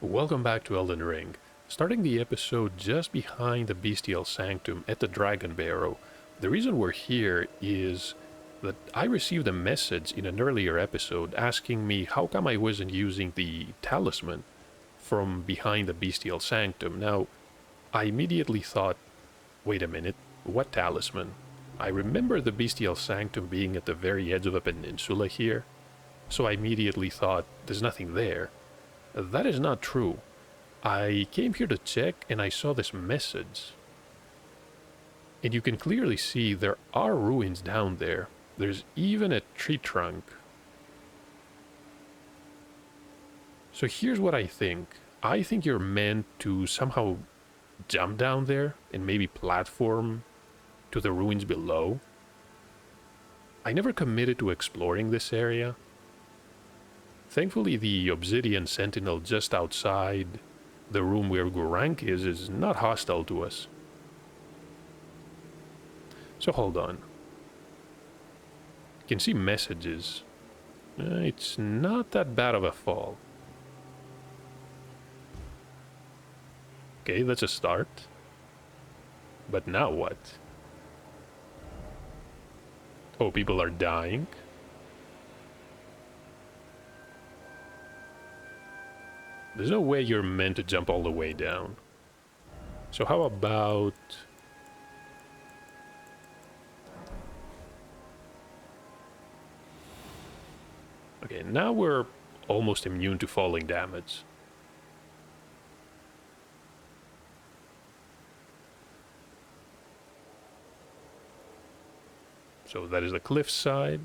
Welcome back to Elden Ring. Starting the episode just behind the Bestial Sanctum at the Dragon Barrow. The reason we're here is that I received a message in an earlier episode asking me how come I wasn't using the talisman from behind the Bestial Sanctum. Now, I immediately thought, wait a minute, what talisman? I remember the Bestial Sanctum being at the very edge of a peninsula here, so I immediately thought there's nothing there. That is not true. I came here to check and I saw this message. And you can clearly see there are ruins down there. There's even a tree trunk. So here's what I think. I think you're meant to somehow jump down there and maybe platform to the ruins below. I never committed to exploring this area. Thankfully, the Obsidian Sentinel just outside the room where Gurank is not hostile to us. So hold on. You can see messages. It's not that bad of a fall. Okay, that's a start. But now what? Oh, people are dying. There's no way you're meant to jump all the way down. So how about... Okay, now we're almost immune to falling damage. So that is the cliff side.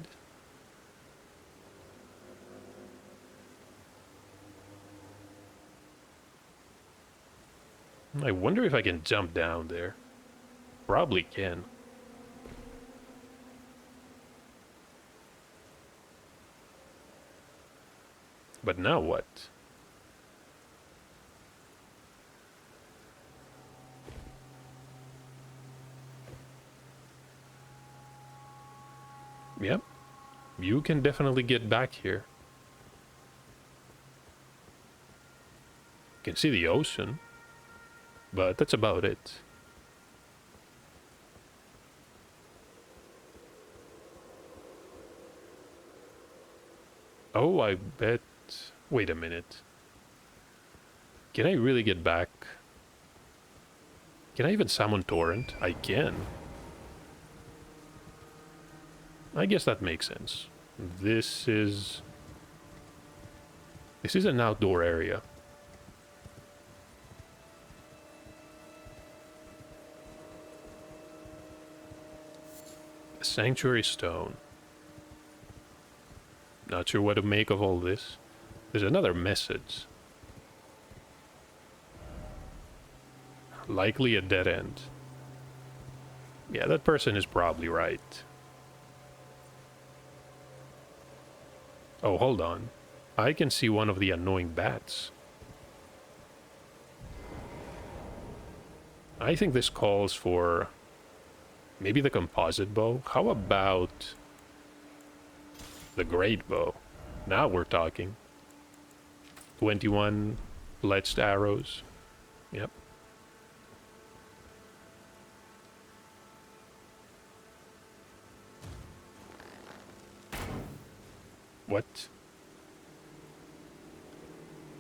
I wonder if I can jump down there. Probably can. But now what? Yep. You can definitely get back here. You can see the ocean. But that's about it. Oh, I bet... Wait a minute. Can I really get back? Can I even summon Torrent? I can. I guess that makes sense. This is an outdoor area. A sanctuary stone. Not sure what to make of all this. There's another message. Likely a dead end. Yeah, that person is probably right. Oh, hold on. I can see one of the annoying bats. I think this calls for maybe the composite bow. How about the great bow? Now we're talking. 21 fletched arrows. Yep. What?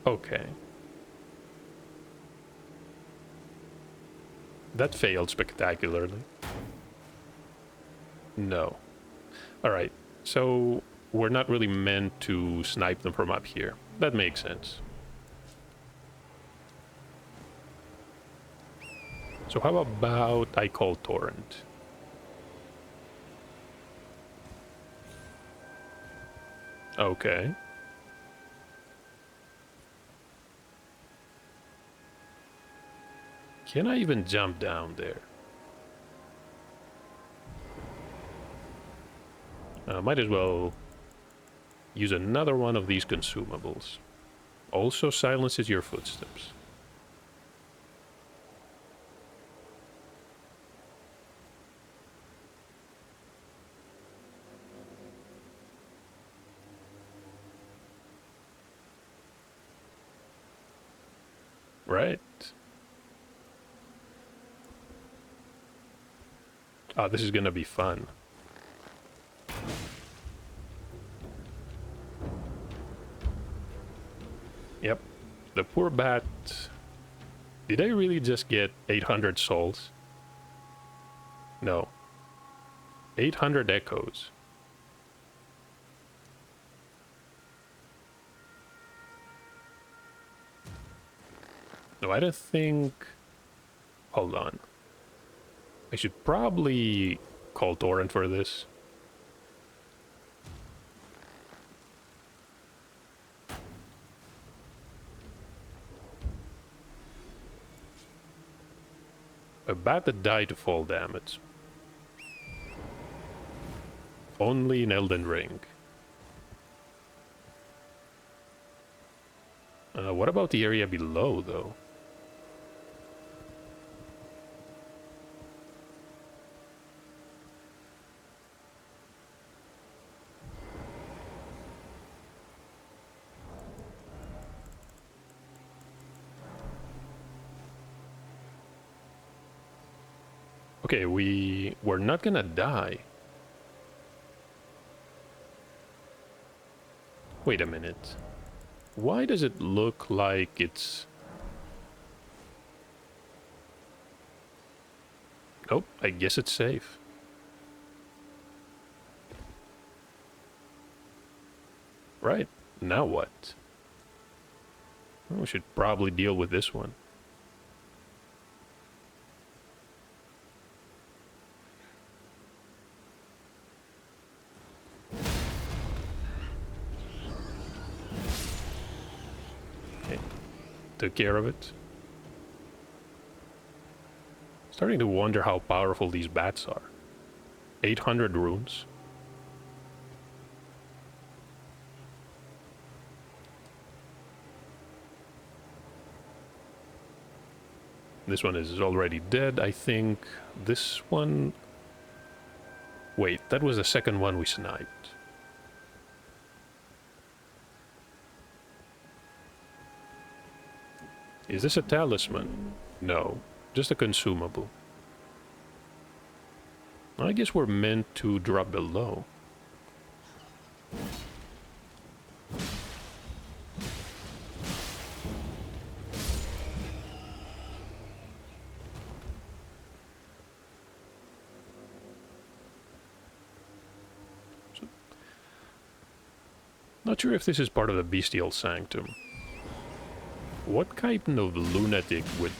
Okay. That failed spectacularly. No. Alright, so we're not really meant to snipe them from up here. That makes sense. So how about I call Torrent? Okay. Can I even jump down there? Might as well use another one of these consumables. Also silences your footsteps. Right. Oh, this is gonna be fun. Yep. The poor bat... Did I really just get 800 souls? No. 800 echoes. No, I don't think... Hold on. I should probably call Torrent for this. A bat that died to fall damage. Only in Elden Ring. What about the area below, though? Okay, we're not gonna die. Wait a minute. Why does it look like it's... Oh, I guess it's safe. Right, now what? Well, we should probably deal with this one. Okay, took care of it. Starting to wonder how powerful these bats are. 800 runes. This one is already dead. I think this one... Wait, that was the second one we sniped. Is this a talisman? No, just a consumable. I guess we're meant to drop below. Not sure if this is part of the Bestial Sanctum. What kind of lunatic would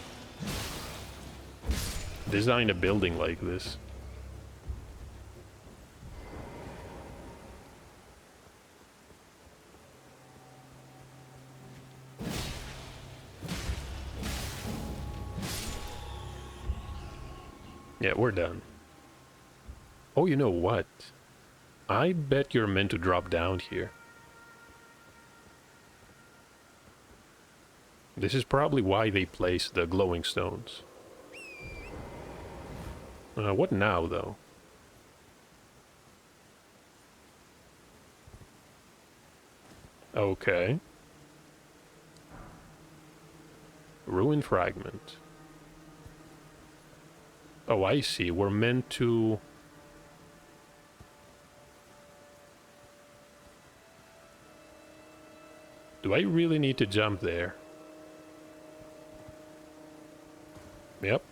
design a building like this? Yeah, we're done. Oh, you know what? I bet you're meant to drop down here. This is probably why they placed the glowing stones. What now, though? Okay. Ruin fragment. Oh, I see. We're meant to... Do I really need to jump there? Yep.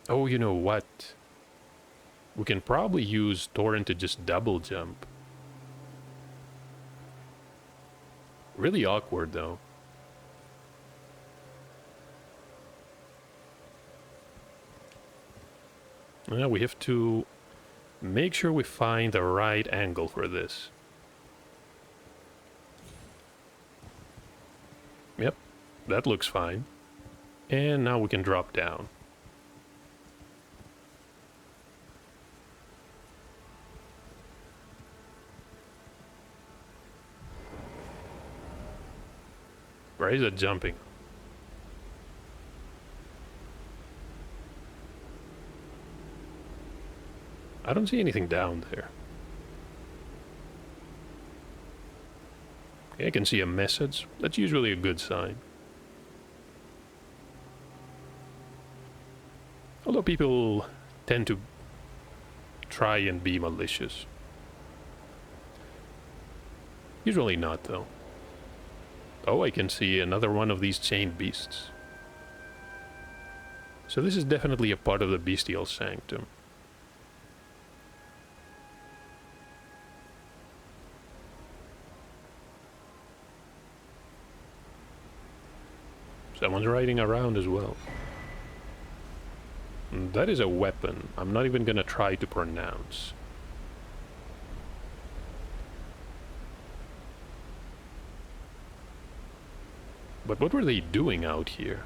Oh, you know what? We can probably use Torrent to just double jump. Really awkward, though. Now we have to make sure we find the right angle for this. Yep, that looks fine. And now we can drop down. Where is it jumping? I don't see anything down there. I can see a message. That's usually a good sign. Although people tend to try and be malicious. Usually not, though. Oh, I can see another one of these chained beasts. So this is definitely a part of the Bestial Sanctum. Someone's riding around as well. And that is a weapon I'm not even gonna try to pronounce. But what were they doing out here?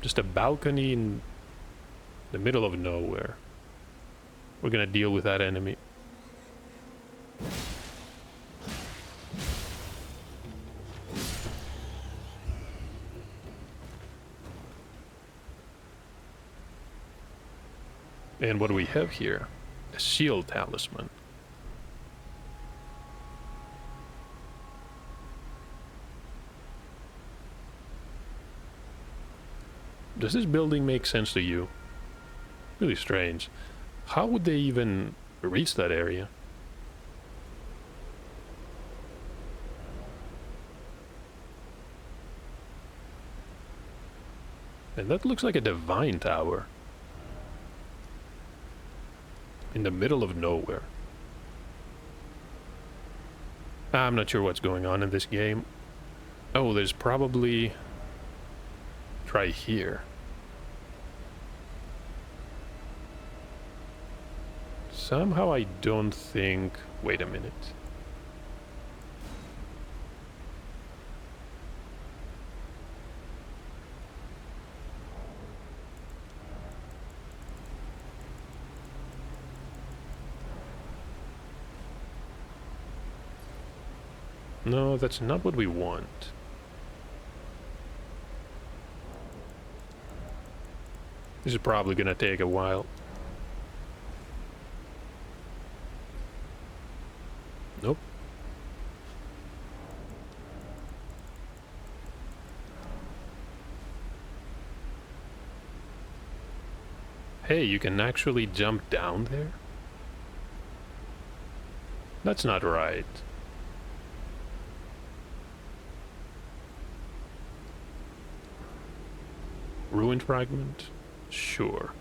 Just a balcony in the middle of nowhere. We're gonna deal with that enemy. And what do we have here? A shield talisman. Does this building make sense to you? Really strange. How would they even reach that area? And that looks like a divine tower. In the middle of nowhere. I'm not sure what's going on in this game. Oh, there's probably... Try here. Somehow I don't think... Wait a minute. No, that's not what we want. This is probably gonna take a while. Nope. Hey, you can actually jump down there? That's not right. Ruined fragment? Sure.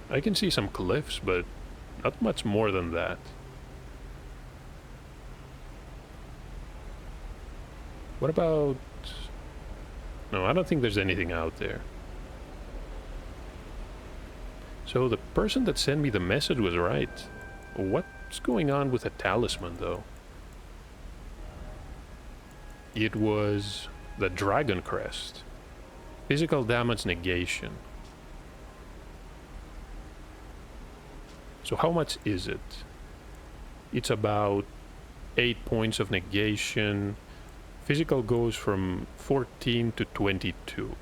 I can see some cliffs, but not much more than that. What about... No, I don't think there's anything out there. So the person that sent me the message was right. What's going on with a talisman, though? It was the Dragon Crest. Physical damage negation. So how much is it? It's about 8 points of negation. Physical goes from 14 to 22.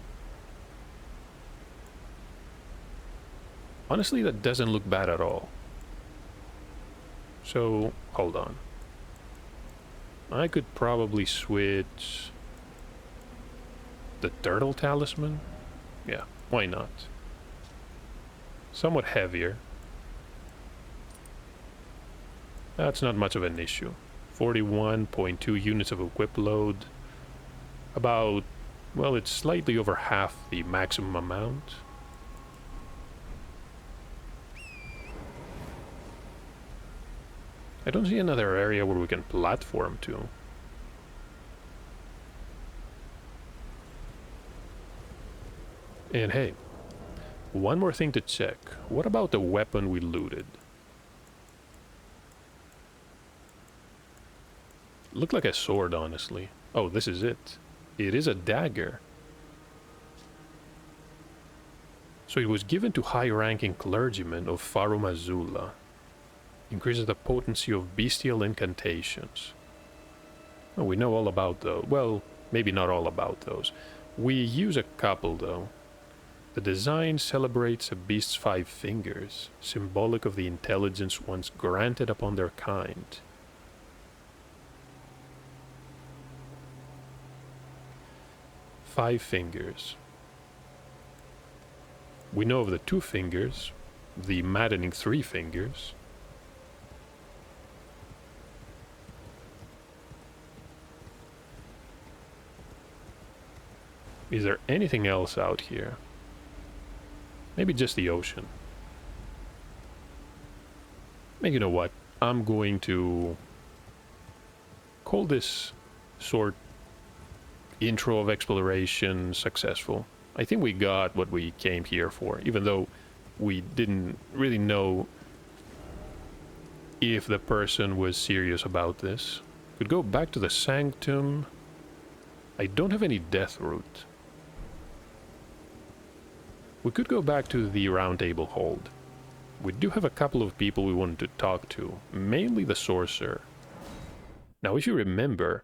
Honestly, that doesn't look bad at all. So, hold on. I could probably switch the Turtle Talisman. Yeah, why not? Somewhat heavier. That's not much of an issue. 41.2 units of equip load. About, well, it's slightly over half the maximum amount. I don't see another area where we can platform to. And hey, one more thing to check. What about the weapon we looted? Looked like a sword, honestly. Oh, this is it. It is a dagger. So it was given to high-ranking clergymen of Farum Azula. Increases the potency of bestial incantations. Oh, we know all about those. Well, maybe not all about those. We use a couple, though. The design celebrates a beast's 5 fingers, symbolic of the intelligence once granted upon their kind. Five fingers. We know of the 2 fingers, the maddening 3 fingers. Is there anything else out here? Maybe just the ocean. Maybe, you know what? I'm going to call this short intro of exploration successful. I think we got what we came here for, even though we didn't really know if the person was serious about this. Could go back to the Sanctum. I don't have any death route. We could go back to the Round Table Hold. We do have a couple of people we wanted to talk to, mainly the Sorcerer. Now, if you remember,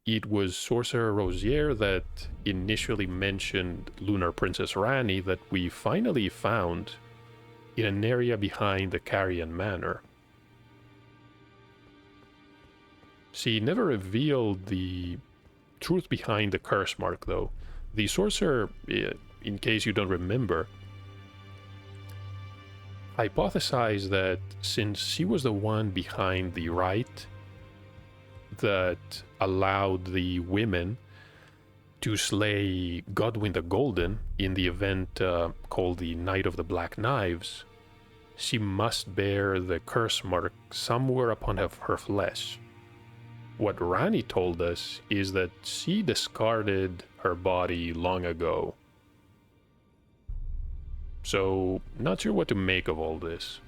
it was Sorcerer Rosier that initially mentioned Lunar Princess Ranni that we finally found in an area behind the Carrion Manor. She never revealed the truth behind the curse mark, though. The Sorcerer, in case you don't remember, hypothesized that since she was the one behind the rite that allowed the women to slay Godwyn the Golden in the event called the Night of the Black Knives, she must bear the curse mark somewhere upon her flesh. What Ranni told us is that she discarded her body long ago. So, not sure what to make of all this.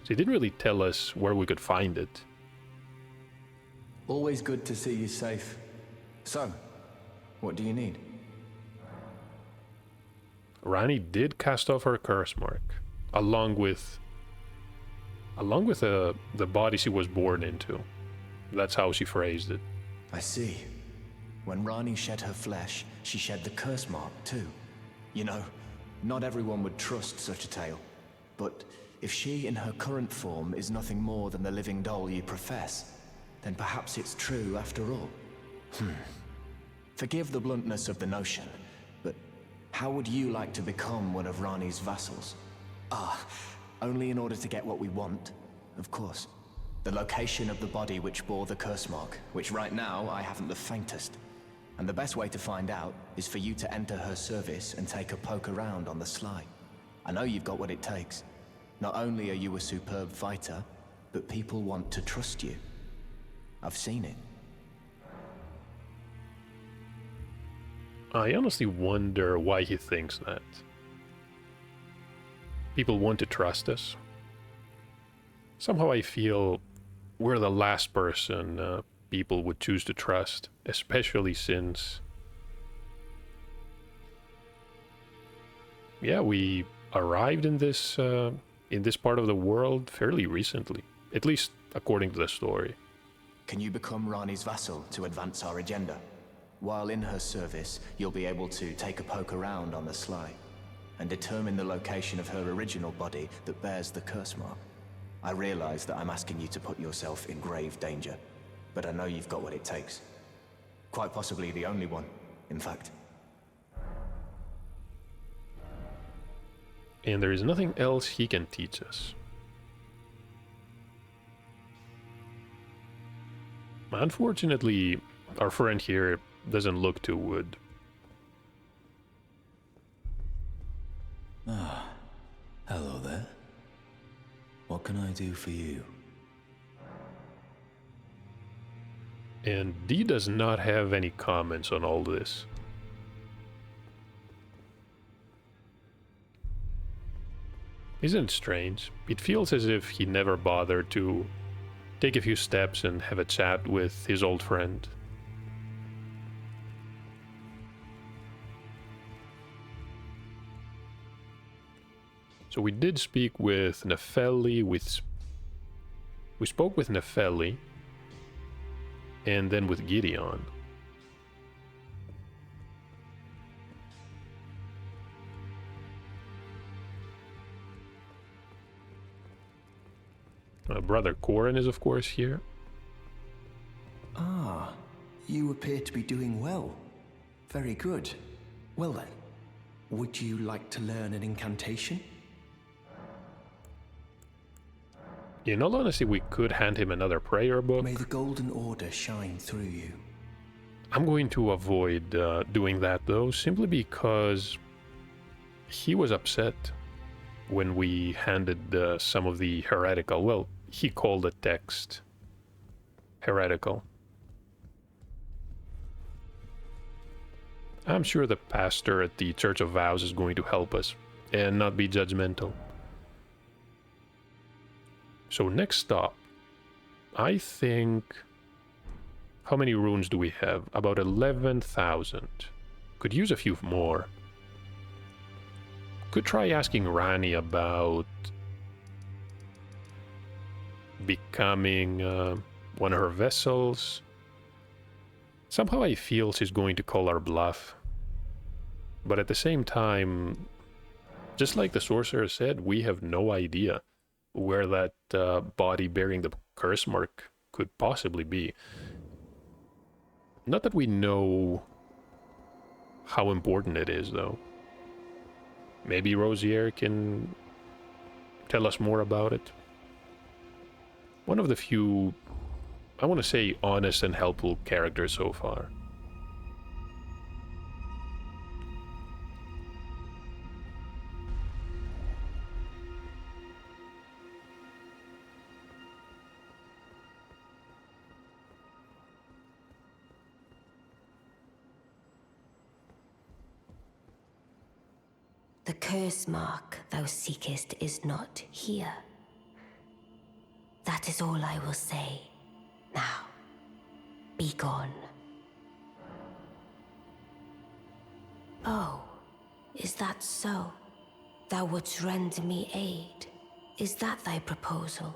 She didn't really tell us where we could find it. Always good to see you safe. So, what do you need? Ranni did cast off her curse mark, along with the body she was born into. That's how she phrased it. I see. When Ranni shed her flesh, she shed the curse mark too. You know, not everyone would trust such a tale. But if she in her current form is nothing more than the living doll you profess, then perhaps it's true after all. Forgive the bluntness of the notion, but how would you like to become one of Ranni's vassals? Only in order to get what we want, of course. The location of the body which bore the curse mark, which right now I haven't the faintest. And the best way to find out is for you to enter her service and take a poke around on the sly. I know you've got what it takes. Not only are you a superb fighter, but people want to trust you. I've seen it. I honestly wonder why he thinks that. People want to trust us. Somehow I feel we're the last person people would choose to trust, especially since, yeah, we arrived in this part of the world fairly recently, at least according to the story. Can you become Ranni's vassal to advance our agenda? While in her service, you'll be able to take a poke around on the sly and determine the location of her original body that bears the curse mark. I realize that I'm asking you to put yourself in grave danger, but I know you've got what it takes. Quite possibly the only one, in fact. And there is nothing else he can teach us. Unfortunately, our friend here doesn't look too good. Hello there. What can I do for you? And Dee does not have any comments on all this. Isn't it strange? It feels as if he never bothered to take a few steps and have a chat with his old friend. So we did speak with Nepheli, we spoke with Nepheli, and then with Gideon. Brother Corin is, of course, here. Ah, you appear to be doing well. Very good. Well then, would you like to learn an incantation? In all honesty, we could hand him another prayer book. May the Golden Order shine through you. I'm going to avoid doing that, though, simply because he was upset when we handed some of the heretical... Well, he called the text heretical. I'm sure the pastor at the Church of Vows is going to help us and not be judgmental. So next stop, I think... How many runes do we have? About 11,000. Could use a few more. Could try asking Ranni about becoming one of her vessels. Somehow I feel she's going to call our bluff. But at the same time, just like the sorcerer said, we have no idea where that body bearing the curse mark could possibly be. Not that we know how important it is, though. Maybe Rosier can tell us more about it. One of the few, I want to say, honest and helpful characters so far. The curse mark thou seekest is not here. That is all I will say. Now, be gone. Oh, is that so? Thou wouldst render me aid. Is that thy proposal?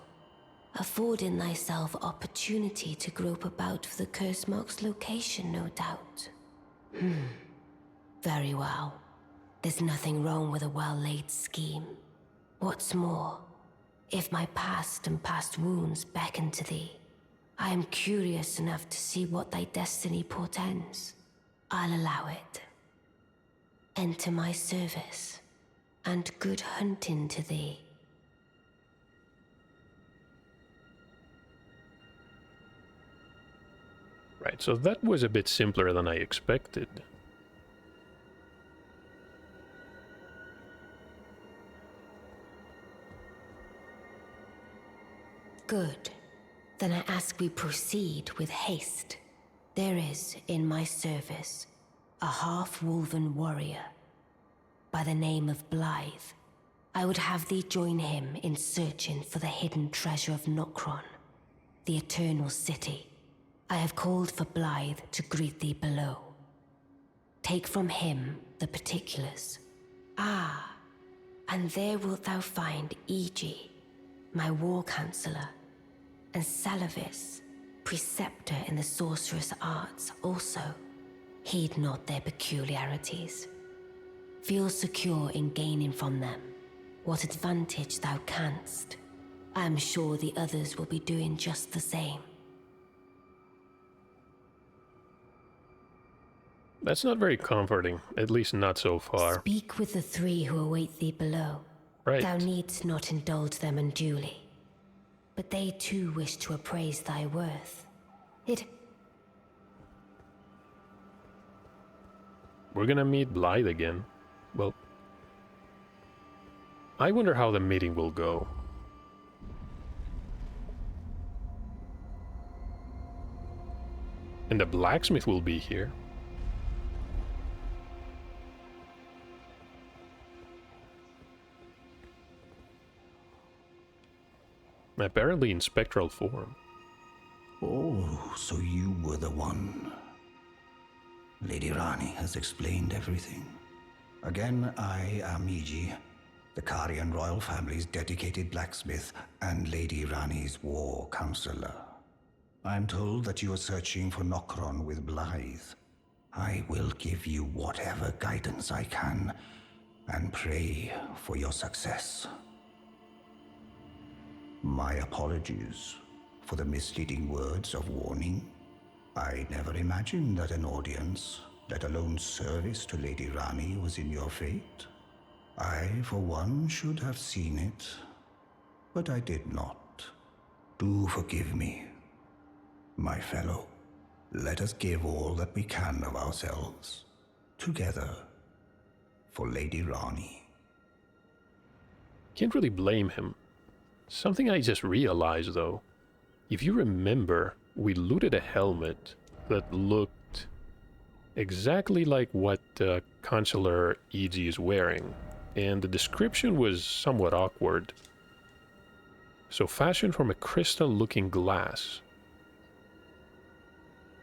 Affording thyself opportunity to grope about for the curse mark's location, no doubt. Very well. There's nothing wrong with a well-laid scheme. What's more, if my past and past wounds beckon to thee, I am curious enough to see what thy destiny portends. I'll allow it. Enter my service, and good hunting to thee. Right, so that was a bit simpler than I expected. Good. Then I ask we proceed with haste. There is, in my service, a half-wolven warrior by the name of Blythe. I would have thee join him in searching for the hidden treasure of Nokron, the Eternal City. I have called for Blythe to greet thee below. Take from him the particulars. Ah, and there wilt thou find Iji, my war counselor, and Salavis, preceptor in the sorcerous arts also. Heed not their peculiarities. Feel secure in gaining from them what advantage thou canst. I am sure the others will be doing just the same. That's not very comforting, at least not so far. Speak with the three who await thee below. Right. Thou needst not indulge them unduly. But they too wish to appraise thy worth. We're gonna meet Blythe again. Well, I wonder how the meeting will go. And the blacksmith will be here. Apparently in spectral form. Oh, so you were the one. Lady Ranni has explained everything. Again, I am Iji, the Karian royal family's dedicated blacksmith and Lady Ranni's war counselor. I'm told that you are searching for Nokron with Blythe. I will give you whatever guidance I can, and pray for your success. My apologies for the misleading words of warning. I never imagined that an audience, let alone service to Lady Ranni, was in your fate. I, for one, should have seen it, but I did not. Do forgive me, my fellow. Let us give all that we can of ourselves, together, for Lady Ranni. Can't really blame him. Something I just realized, though. If you remember, we looted a helmet that looked exactly like what Consular E.G. is wearing, and the description was somewhat awkward. So fashioned from a crystal-looking glass.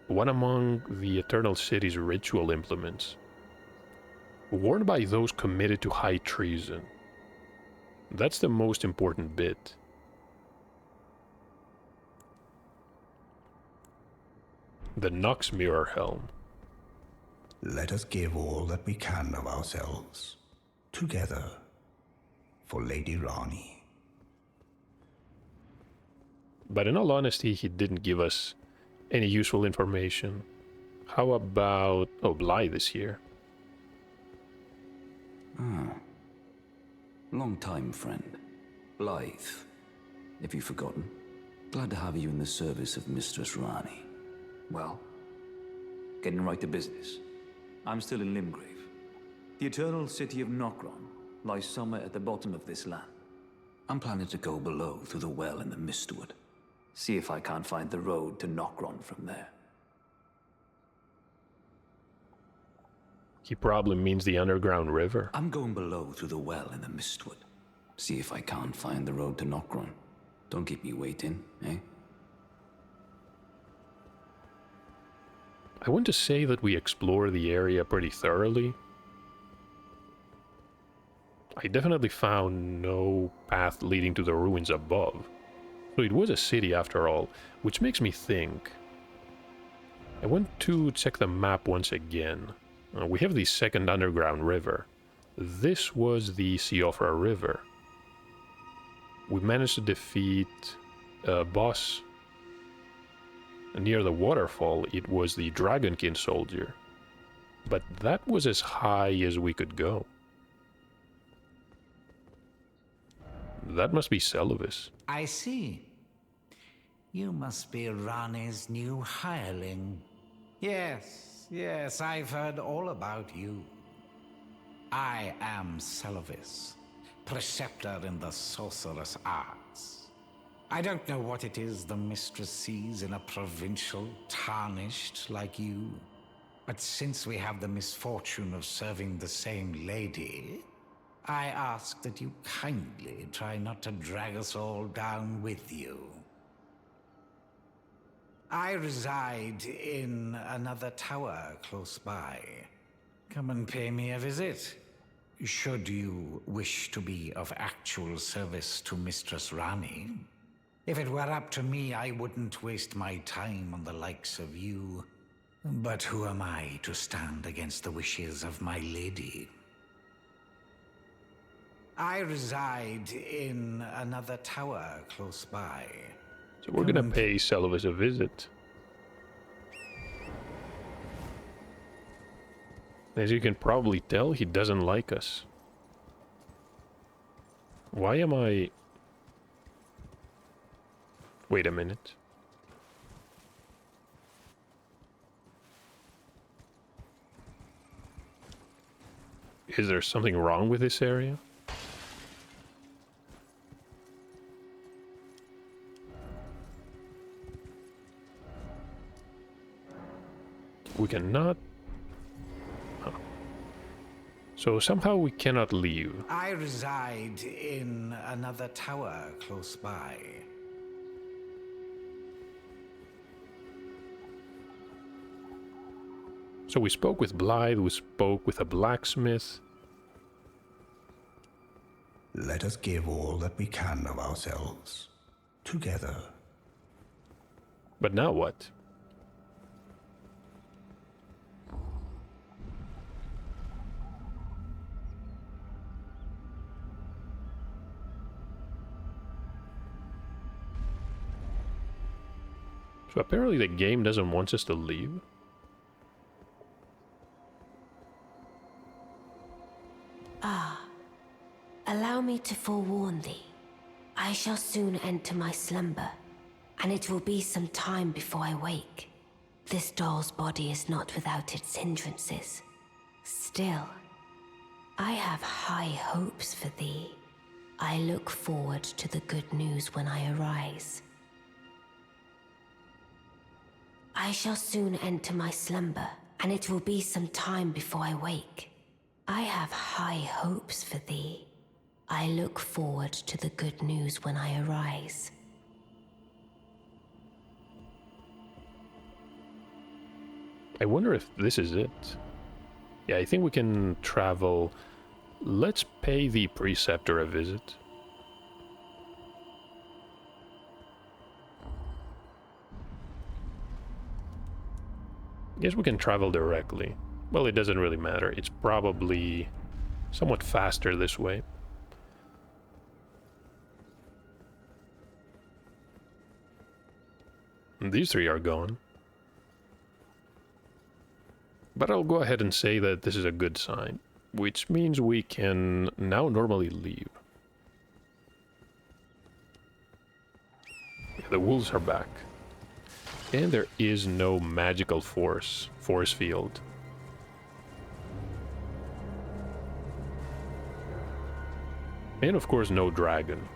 One among the Eternal City's ritual implements. Worn by those committed to high treason. That's the most important bit. The Nox Mirror Helm. Let us give all that we can of ourselves, together, for Lady Ranni. But in all honesty, he didn't give us any useful information. How about... oh, Blythe is here. Long time, friend. Blythe. If you've forgotten, glad to have you in the service of Mistress Ranni. Well, getting right to business. I'm still in Limgrave. The eternal city of Nokron lies somewhere at the bottom of this land. I'm planning to go below through the well in the Mistwood. See if I can't find the road to Nokron from there. He probably means the underground river. I'm going below through the well in the Mistwood. See if I can't find the road to Nokron. Don't keep me waiting, eh? I want to say that we explore the area pretty thoroughly. I definitely found no path leading to the ruins above. So it was a city after all, which makes me think. I want to check the map once again. We have the second underground river. This was the Siofra River. We managed to defeat a boss. Near the waterfall, it was the Dragonkin soldier. But that was as high as we could go. That must be Selvis. I see. You must be Ranni's new hireling. Yes, I've heard all about you. I am Selvis, preceptor in the sorcerous arts. I don't know what it is the mistress sees in a provincial tarnished like you, but since we have the misfortune of serving the same lady, I ask that you kindly try not to drag us all down with you. I reside in another tower close by. Come and pay me a visit. Should you wish to be of actual service to Mistress Ranni. If it were up to me, I wouldn't waste my time on the likes of you. But who am I to stand against the wishes of my lady? I reside in another tower close by. So we're gonna pay Selvis a visit. As you can probably tell, he doesn't like us. Why am I... Wait a minute. Is there something wrong with this area? We cannot... Huh. So somehow we cannot leave. I reside in another tower close by. So we spoke with Blythe, we spoke with a blacksmith. Let us give all that we can of ourselves, together. But now what? So apparently the game doesn't want us to leave. Allow me to forewarn thee. I shall soon enter my slumber, and it will be some time before I wake. This doll's body is not without its hindrances. Still, I have high hopes for thee. I look forward to the good news when I arise. I shall soon enter my slumber, and it will be some time before I wake. I have high hopes for thee. I look forward to the good news when I arise. I wonder if this is it. Yeah, I think we can travel. Let's pay the Preceptor a visit. Guess we can travel directly. Well, it doesn't really matter. It's probably somewhat faster this way. And these three are gone. But I'll go ahead and say that this is a good sign, which means we can now normally leave. Yeah, the wolves are back. And there is no magical force field. And of course, no dragon.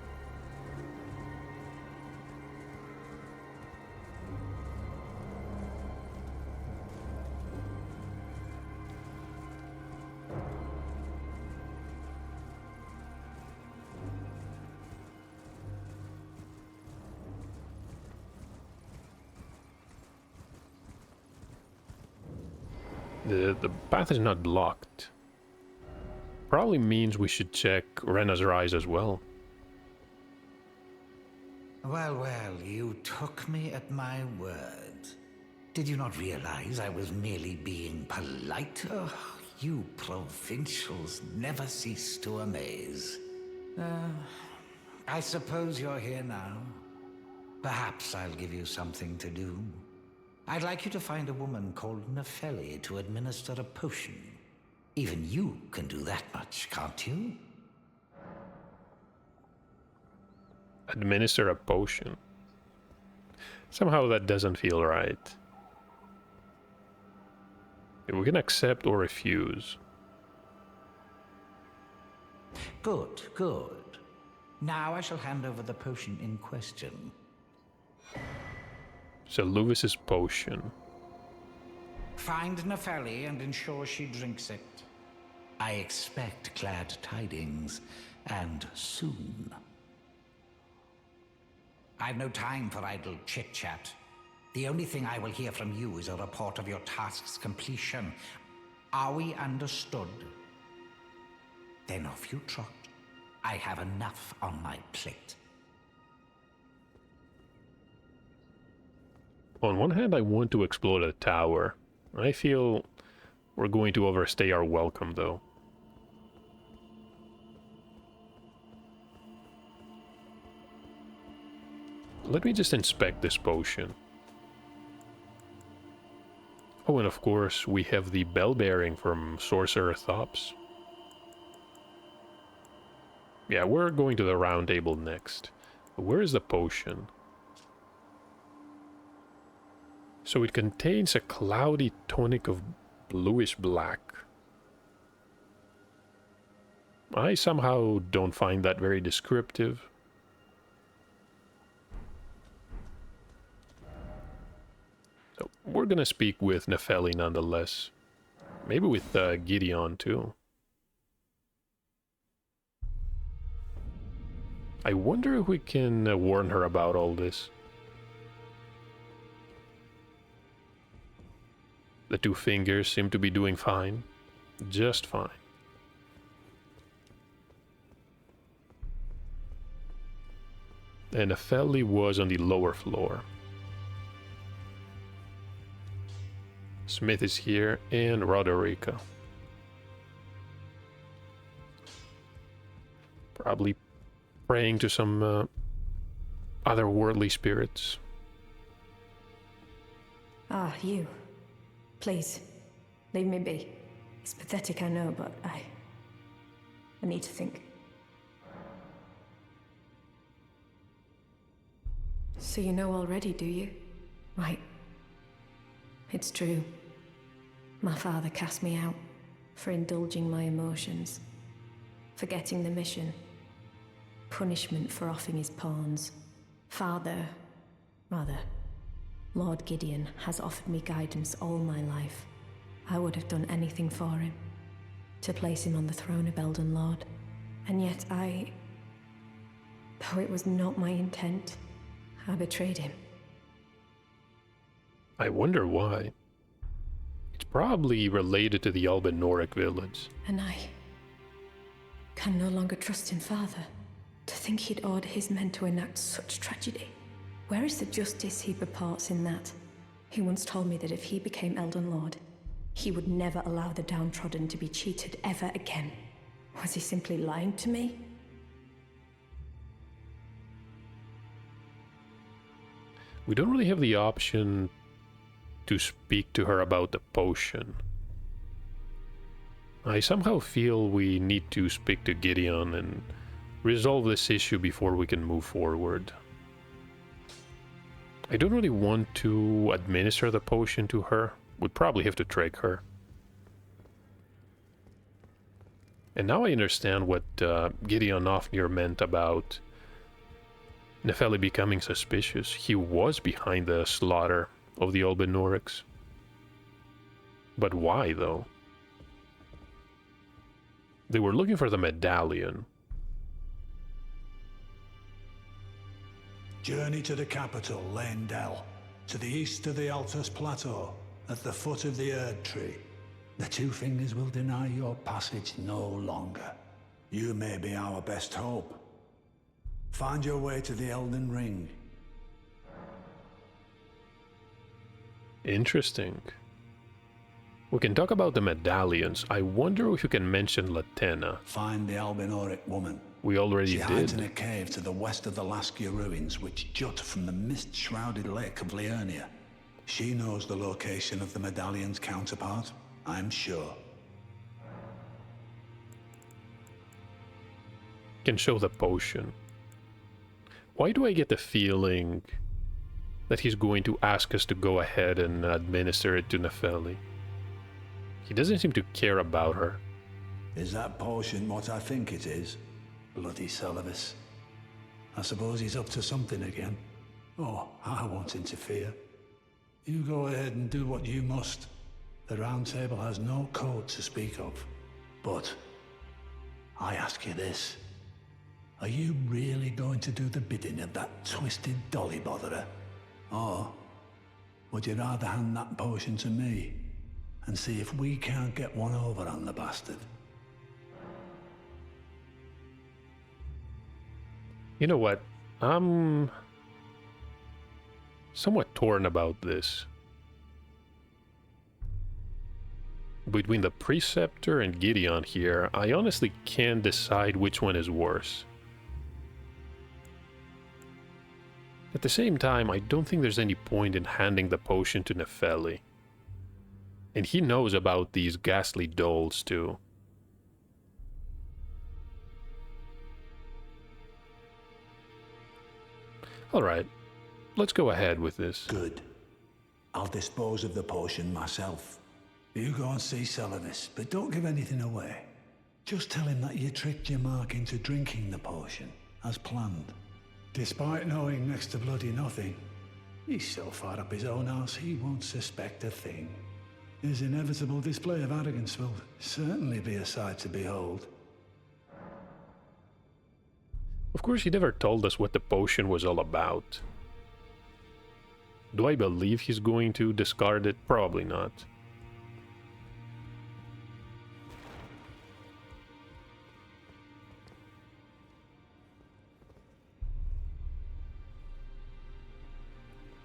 The path is not blocked. Probably means we should check Renna's Rise as well. Well, you took me at my word. Did you not realize I was merely being polite? Oh, you provincials never cease to amaze. I suppose you're here now. Perhaps I'll give you something to do. I'd like you to find a woman called Nepheli to administer a potion. Even you can do that much, can't you? Administer a potion. Somehow that doesn't feel right. We can accept or refuse. Good, good. Now I shall hand over the potion in question. So Luvis's potion. Find Nepheli and ensure she drinks it. I expect glad tidings, and soon. I've no time for idle chit-chat. The only thing I will hear from you is a report of your task's completion. Are we understood? Then off you trot. I have enough on my plate. On one hand, I want to explore the tower. I feel we're going to overstay our welcome, though. Let me just inspect this potion. Oh, and of course, we have the bell bearing from Sorcerer Thops. Yeah, we're going to the round table next. Where is the potion? So it contains a cloudy tonic of bluish black. I somehow don't find that very descriptive. So we're gonna speak with Nepheli nonetheless. Maybe with Gideon too. I wonder if we can warn her about all this. The two fingers seem to be doing fine. Just fine. And Nepheli was on the lower floor. Smith is here, and Roderica. Probably praying to some otherworldly spirits. Ah, you. Please, leave me be. It's pathetic, I know, but I need to think. So you know already, do you? Right. It's true. My father cast me out for indulging my emotions, forgetting the mission, punishment for offing his pawns. Lord Gideon has offered me guidance all my life. I would have done anything for him, to place him on the throne of Elden Lord. And yet though it was not my intent, I betrayed him. I wonder why. It's probably related to the Albinoric village. And I can no longer trust in Father. To think he'd order his men to enact such tragedy. Where is the justice he purports in that? He once told me that if he became Elden Lord, he would never allow the downtrodden to be cheated ever again. Was he simply lying to me? We don't really have the option to speak to her about the potion. I somehow feel we need to speak to Gideon and resolve this issue before we can move forward. I don't really want to administer the potion to her. Would probably have to trick her. And now I understand what Gideon Ofnir meant about Nepheli becoming suspicious. He was behind the slaughter of the Albinorics. But why, though? They were looking for the medallion. Journey to the capital, Leyndell, to the east of the Altus Plateau, at the foot of the Erd Tree. The Two Fingers will deny your passage no longer. You may be our best hope. Find your way to the Elden Ring. Interesting. We can talk about the medallions. I wonder if you can mention Latena. Find the Albinoric woman. We already She hides in did. a cave to the west of the Laskia ruins, which jut from the mist-shrouded lake of Liurnia. She knows the location of the medallion's counterpart, I'm sure. Can show the potion. Why do I get the feeling that he's going to ask us to go ahead and administer it to Nepheli? He doesn't seem to care about her. Is that potion what I think it is? Bloody Celavis. I suppose he's up to something again. Oh, I won't interfere. You go ahead and do what you must. The Round Table has no code to speak of. But I ask you this. Are you really going to do the bidding of that twisted dolly botherer? Or would you rather hand that potion to me and see if we can't get one over on the bastard? You know what? I'm somewhat torn about this. Between the Preceptor and Gideon here, I honestly can't decide which one is worse. At the same time, I don't think there's any point in handing the potion to Nepheli. And he knows about these ghastly dolls too. Alright, let's go ahead with this. Good. I'll dispose of the potion myself. You go and see Celavis, but don't give anything away. Just tell him that you tricked your mark into drinking the potion, as planned. Despite knowing next to bloody nothing, he's so far up his own arse he won't suspect a thing. His inevitable display of arrogance will certainly be a sight to behold. Of course, he never told us what the potion was all about. Do I believe he's going to discard it? Probably not.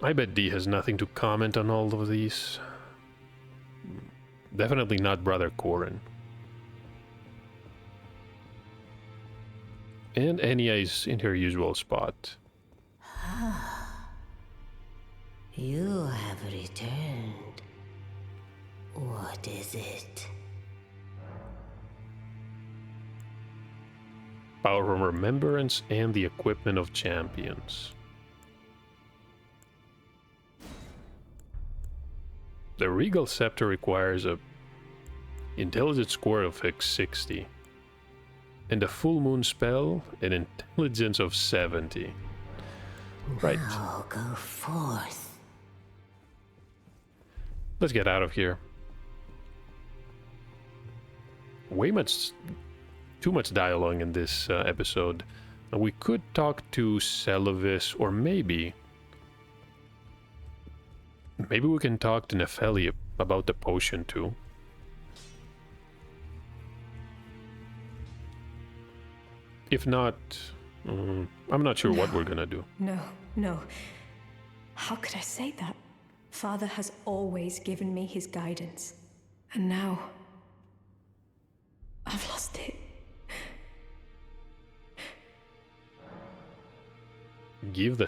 I bet D has nothing to comment on all of these. Definitely not Brother Corin. And Enya is in her usual spot. You have returned. What is it? Power from remembrance and the equipment of champions. The Regal Scepter requires a intelligence score of 60. And the Full Moon spell, an intelligence of 70. Right. Now go forth. Let's get out of here. Too much dialogue in this episode. We could talk to Celavis, or maybe we can talk to Nepheli about the potion too. If not, I'm not sure what we're gonna do. No. How could I say that? Father has always given me his guidance. And now, I've lost it. Give the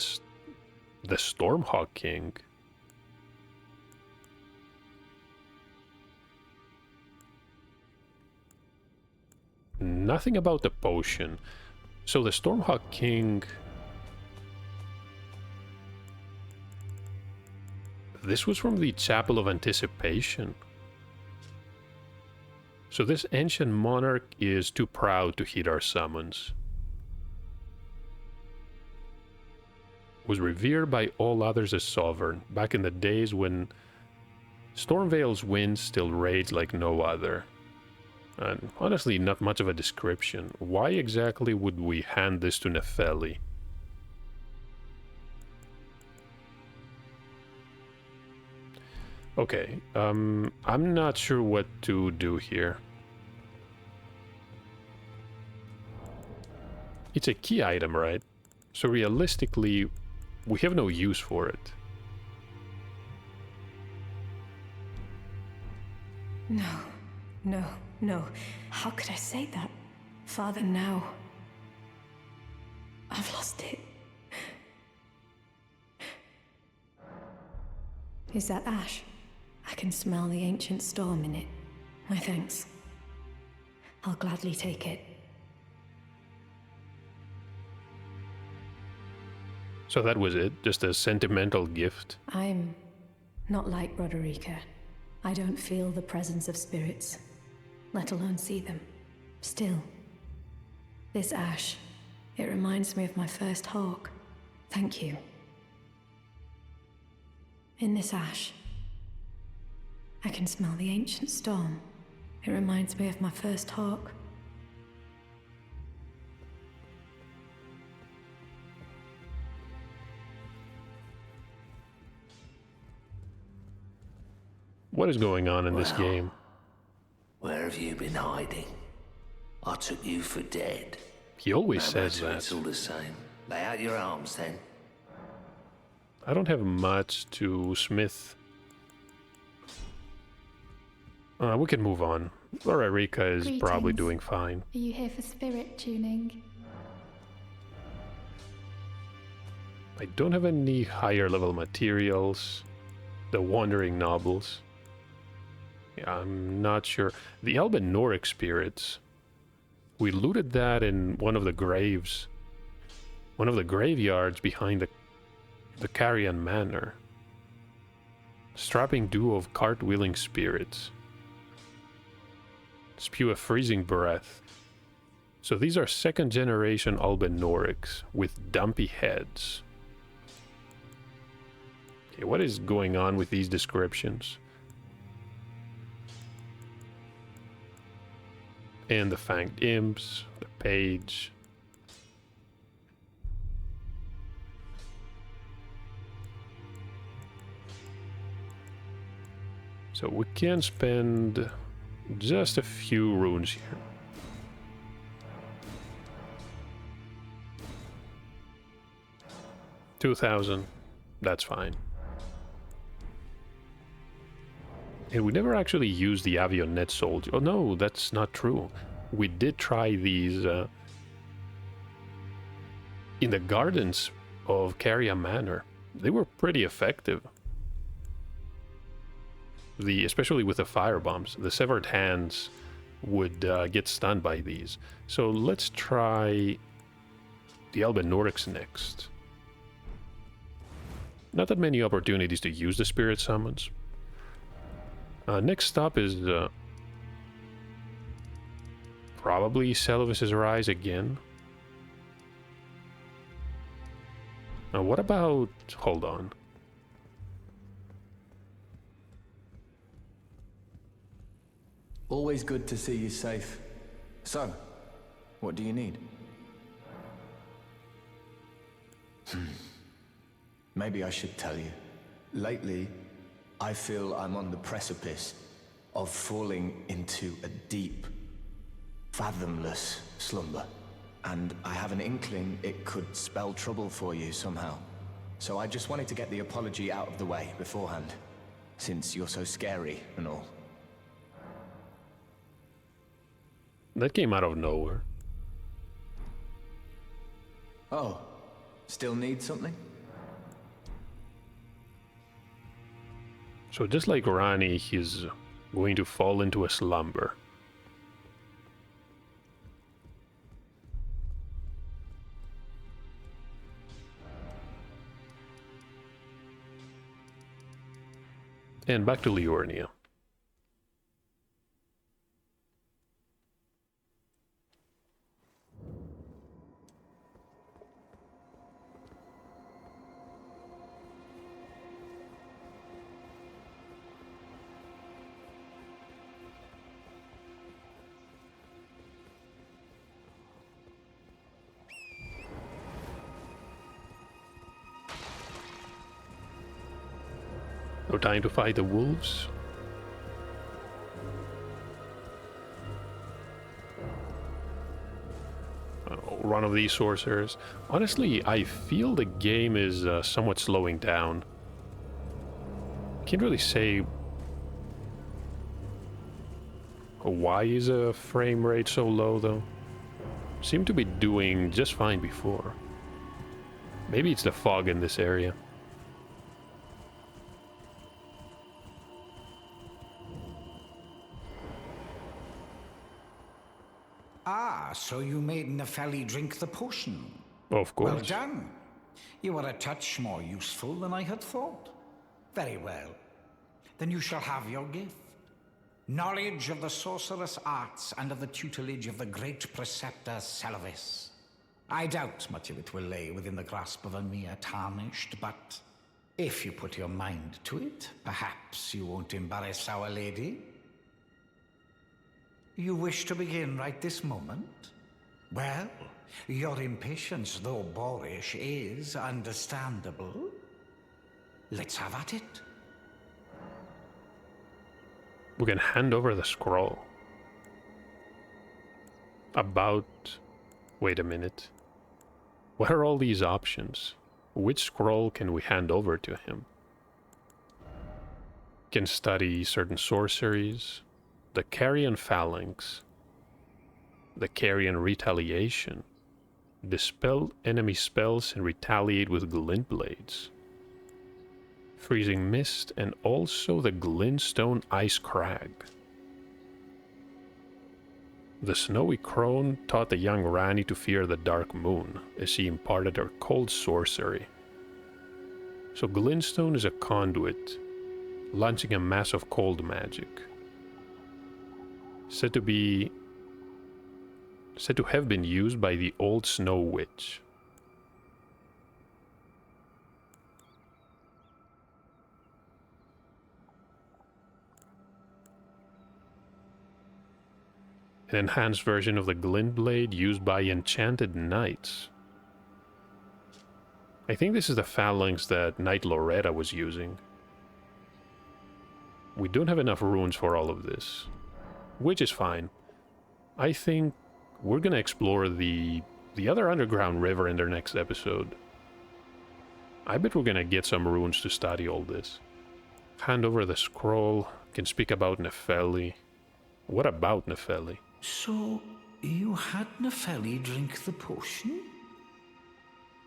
Stormhawk King. Nothing about the potion. So the Stormhawk King... This was from the Chapel of Anticipation. So this ancient monarch is too proud to heed our summons. Was revered by all others as sovereign, back in the days when Stormvale's winds still raged like no other. And honestly, not much of a description. Why exactly would we hand this to Nepheli? Okay, I'm not sure what to do here. It's a key item, right? So realistically, we have no use for it. No. How could I say that? Father, now, I've lost it. Is that ash? I can smell the ancient storm in it. My thanks. I'll gladly take it. So that was it? Just a sentimental gift? I'm not like Roderica. I don't feel the presence of spirits, let alone see them. Still, this ash, it reminds me of my first hawk. Thank you. In this ash, I can smell the ancient storm. It reminds me of my first hawk. What is going on in this game? Where have you been hiding? I took you for dead. He always says matter, that. It's all the same. Lay out your arms then. I don't have much to smith. We can move on. Roderica is probably Greetings. doing fine. Are you here for spirit tuning? I don't have any higher level materials. The Wandering Nobles. Yeah, I'm not sure. The Elben Noric spirits. We looted that in one of the graves. One of the graveyards behind the Carrion Manor. Strapping duo of cartwheeling spirits. Spew a freezing breath. So these are second generation Elben Norics with dumpy heads. Okay, what is going on with these descriptions? And the Fanged Imps, the page. So we can spend just a few runes here. $2,000, that's fine. And we never actually used the Avionet Soldier. Oh no, that's not true. We did try these in the gardens of Caria Manor. They were pretty effective. especially with the fire bombs, the severed hands would get stunned by these. So let's try the Elven Nordics next. Not that many opportunities to use the spirit summons. Next up is probably Celavis's Rise again. What about... hold on. Always good to see you safe. So, what do you need? Maybe I should tell you. Lately, I feel I'm on the precipice of falling into a deep, fathomless slumber. And I have an inkling it could spell trouble for you somehow. So I just wanted to get the apology out of the way beforehand, since you're so scary and all. That came out of nowhere. Oh, still need something? So just like Ranni, he's going to fall into a slumber. And back to Liurnia. No time to fight the wolves. Run of these sorcerers. Honestly, I feel the game is somewhat slowing down. Can't really say why is a frame rate so low though. Seemed to be doing just fine before. Maybe it's the fog in this area. Ah, so you made Nepheli drink the potion. Of course. Well done. You are a touch more useful than I had thought. Very well. Then you shall have your gift. Knowledge of the sorcerous arts and of the tutelage of the great preceptor Celavis. I doubt much of it will lay within the grasp of a mere tarnished, but if you put your mind to it, perhaps you won't embarrass Our Lady. You wish to begin right this moment? Well, your impatience, though boorish, is understandable. Let's have at it. We can hand over the scroll. About... wait a minute. What are all these options? Which scroll can we hand over to him? Can study certain sorceries, the Carrion Phalanx, the Carrion Retaliation, dispel enemy spells and retaliate with glint blades, Freezing Mist, and also the Glintstone Ice Crag. The Snowy Crone taught the young Ranni to fear the dark moon, as she imparted her cold sorcery. So Glintstone is a conduit, launching a mass of cold magic. Said to have been used by the old Snow Witch. An enhanced version of the Glint Blade used by enchanted knights. I think this is the phalanx that Knight Loretta was using. We don't have enough runes for all of this, which is fine. I think we're gonna explore the other underground river in their next episode. I bet we're gonna get some runes to study all this. Hand over the scroll, can speak about Nepheli. What about Nepheli? So, you had Nepheli drink the potion?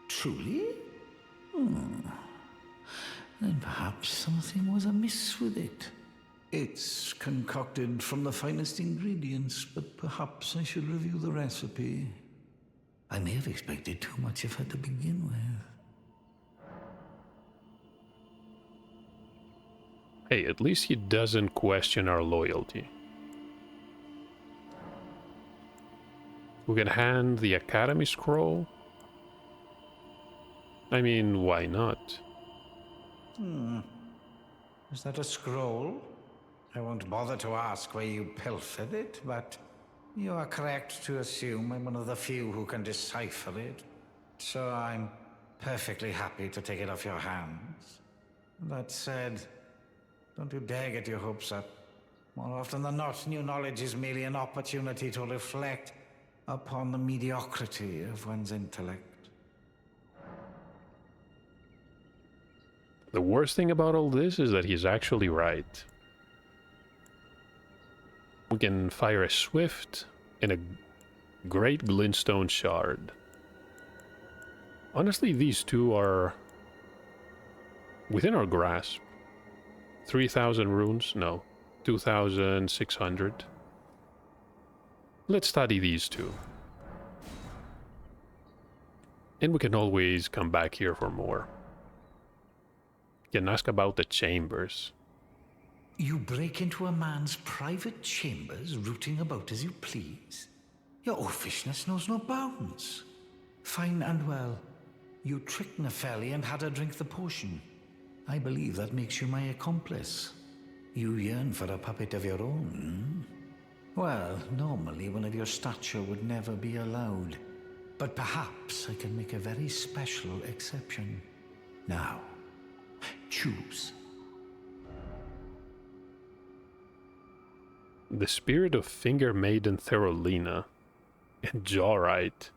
Truly? Then perhaps something was amiss with it. It's concocted from the finest ingredients, but perhaps I should review the recipe. I may have expected too much of her to begin with. Hey, at least he doesn't question our loyalty. We can hand the Academy Scroll. I mean, why not? Is that a scroll? I won't bother to ask where you pilfered it, but you are correct to assume I'm one of the few who can decipher it. So I'm perfectly happy to take it off your hands. That said, don't you dare get your hopes up. More often than not, new knowledge is merely an opportunity to reflect upon the mediocrity of one's intellect. The worst thing about all this is that he's actually right. We can fire a swift and a great glintstone shard. Honestly, these two are within our grasp. 3,000 runes? No. 2,600. Let's study these two. And we can always come back here for more. You can ask about the chambers. You break into a man's private chambers, rooting about as you please. Your oafishness knows no bounds. Fine and well. You tricked Nepheli and had her drink the potion. I believe that makes you my accomplice. You yearn for a puppet of your own, Well, normally one of your stature would never be allowed. But perhaps I can make a very special exception. Now, choose. The spirit of Finger Maiden Therolina and Jawrite.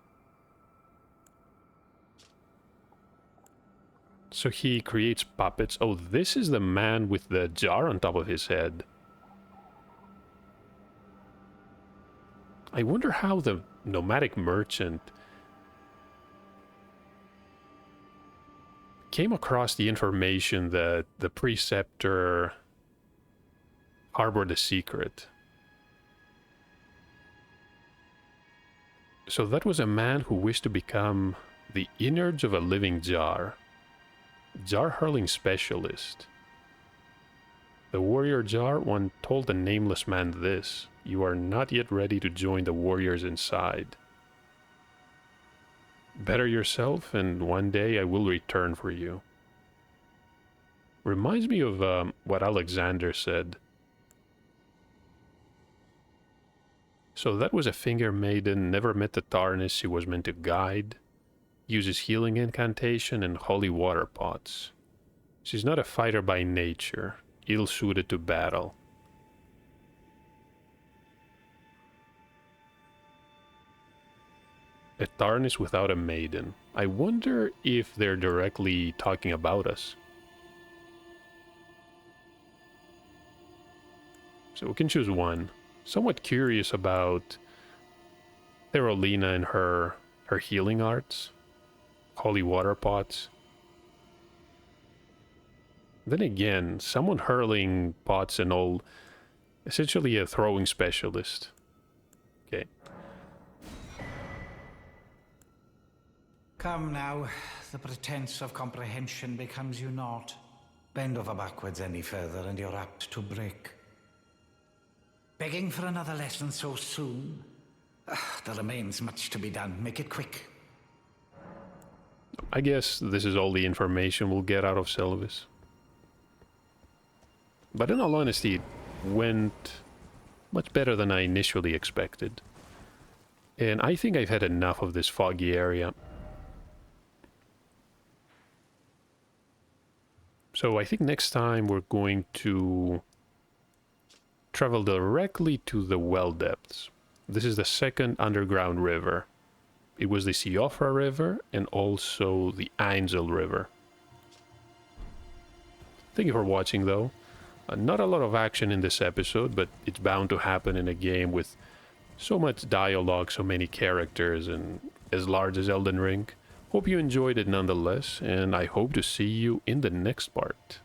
So he creates puppets. Oh, this is the man with the jar on top of his head. I wonder how the nomadic merchant came across the information that the preceptor harbored a secret. So that was a man who wished to become the innards of a living jar. Jar hurling specialist. The warrior jar one told the nameless man this: "You are not yet ready to join the warriors inside. Better yourself, and one day I will return for you." Reminds me of what Alexander said. So that was a Finger Maiden, never met the Tarnis she was meant to guide. Uses healing incantation and holy water pots. She's not a fighter by nature, ill-suited to battle. A Tarnis without a maiden. I wonder if they're directly talking about us. So we can choose one. Somewhat curious about Therolina and her healing arts. Holy water pots. Then again, someone hurling pots and all. Essentially a throwing specialist. Okay. Come now, the pretense of comprehension becomes you not. Bend over backwards any further and you're apt to break. Begging for another lesson so soon? There remains much to be done. Make it quick. I guess this is all the information we'll get out of Sylvis. But in all honesty, it went much better than I initially expected. And I think I've had enough of this foggy area. So I think next time we're going to travel directly to the well depths. This is the second underground river. It was the Siofra River and also the Ainzel River. Thank you for watching though. Not a lot of action in this episode, but it's bound to happen in a game with so much dialogue, so many characters, and as large as Elden Ring. Hope you enjoyed it nonetheless, and I hope to see you in the next part.